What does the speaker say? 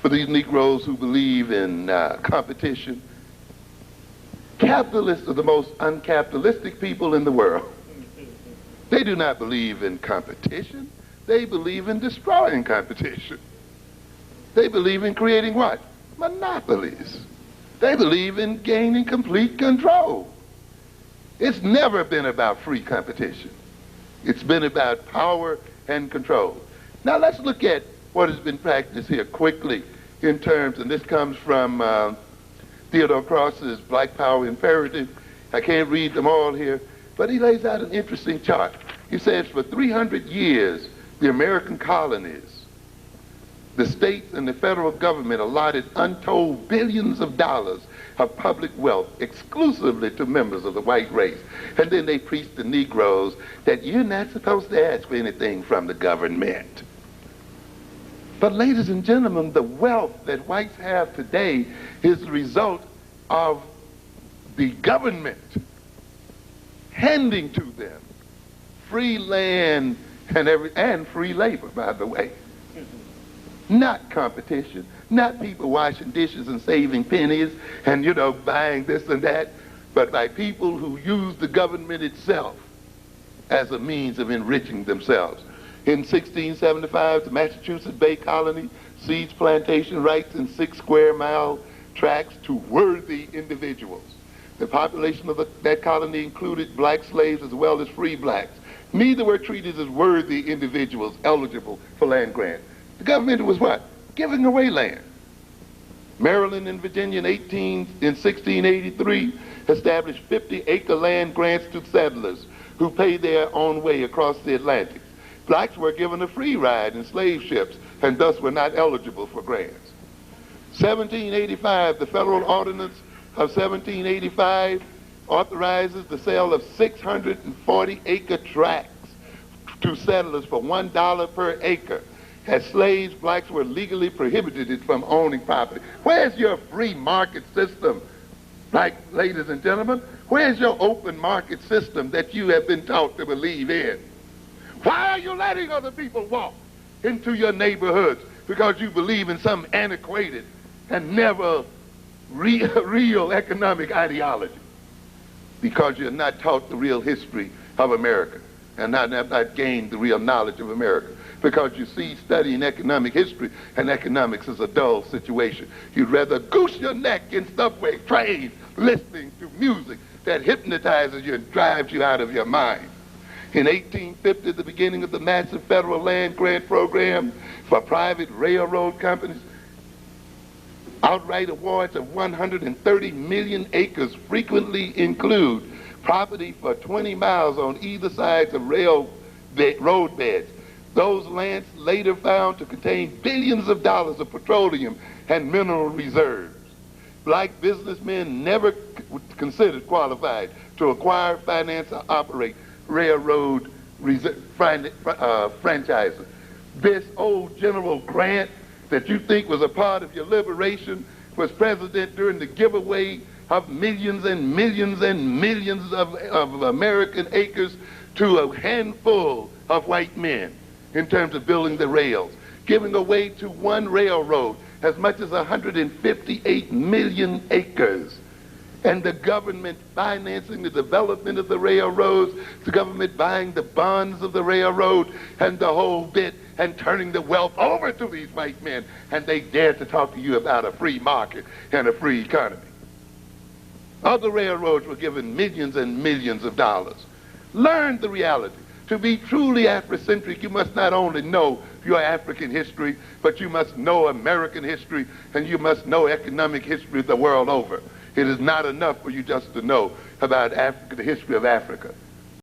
for these Negroes who believe in competition. Capitalists are the most uncapitalistic people in the world. They do not believe in competition. They believe in destroying competition. They believe in creating what? Monopolies. They believe in gaining complete control. It's never been about free competition. It's been about power and control. Now let's look at what has been practiced here quickly in terms, and this comes from Theodore Cross's Black Power Imperative. I can't read them all here, but he lays out an interesting chart. He says for 300 years, the American colonies, the states and the federal government allotted untold billions of dollars of public wealth exclusively to members of the white race. And then they preached to Negroes that you're not supposed to ask for anything from the government. But ladies and gentlemen, the wealth that whites have today is the result of the government handing to them free land and free labor, by the way. Not competition, not people washing dishes and saving pennies and, you know, buying this and that, but by people who use the government itself as a means of enriching themselves. In 1675, the Massachusetts Bay Colony cedes plantation rights in 6 square-mile tracts to worthy individuals. The population of that colony included black slaves as well as free blacks. Neither were treated as worthy individuals eligible for land grant. The government was what? Giving away land. Maryland and Virginia in 1683 established 50-acre land grants to settlers who paid their own way across the Atlantic. Blacks were given a free ride in slave ships and thus were not eligible for grants. 1785, the federal ordinance of 1785 authorizes the sale of 640-acre tracts to settlers for $1 per acre. As slaves, blacks were legally prohibited from owning property. Where's your free market system, ladies and gentlemen? Where's your open market system that you have been taught to believe in? Why are you letting other people walk into your neighborhoods? Because you believe in some antiquated and never real economic ideology. Because you're not taught the real history of America and not gained the real knowledge of America. Because you see, studying economic history and economics is a dull situation. You'd rather goose your neck in subway trains listening to music that hypnotizes you and drives you out of your mind. In 1850, the beginning of the massive federal land grant program for private railroad companies, outright awards of 130 million acres frequently include property for 20 miles on either sides of road beds. Those lands later found to contain billions of dollars of petroleum and mineral reserves. Black businessmen never considered qualified to acquire, finance, or operate railroad franchises. This old General Grant that you think was a part of your liberation was president during the giveaway of millions and millions and millions of American acres to a handful of white men in terms of building the rails, giving away to one railroad as much as 158 million acres. And the government financing the development of the railroads, the government buying the bonds of the railroad and the whole bit and turning the wealth over to these white men. And they dare to talk to you about a free market and a free economy. Other railroads were given millions and millions of dollars. Learn the reality. To be truly Afrocentric, you must not only know your African history, but you must know American history, and you must know economic history the world over. It is not enough for you just to know about Africa, the history of Africa.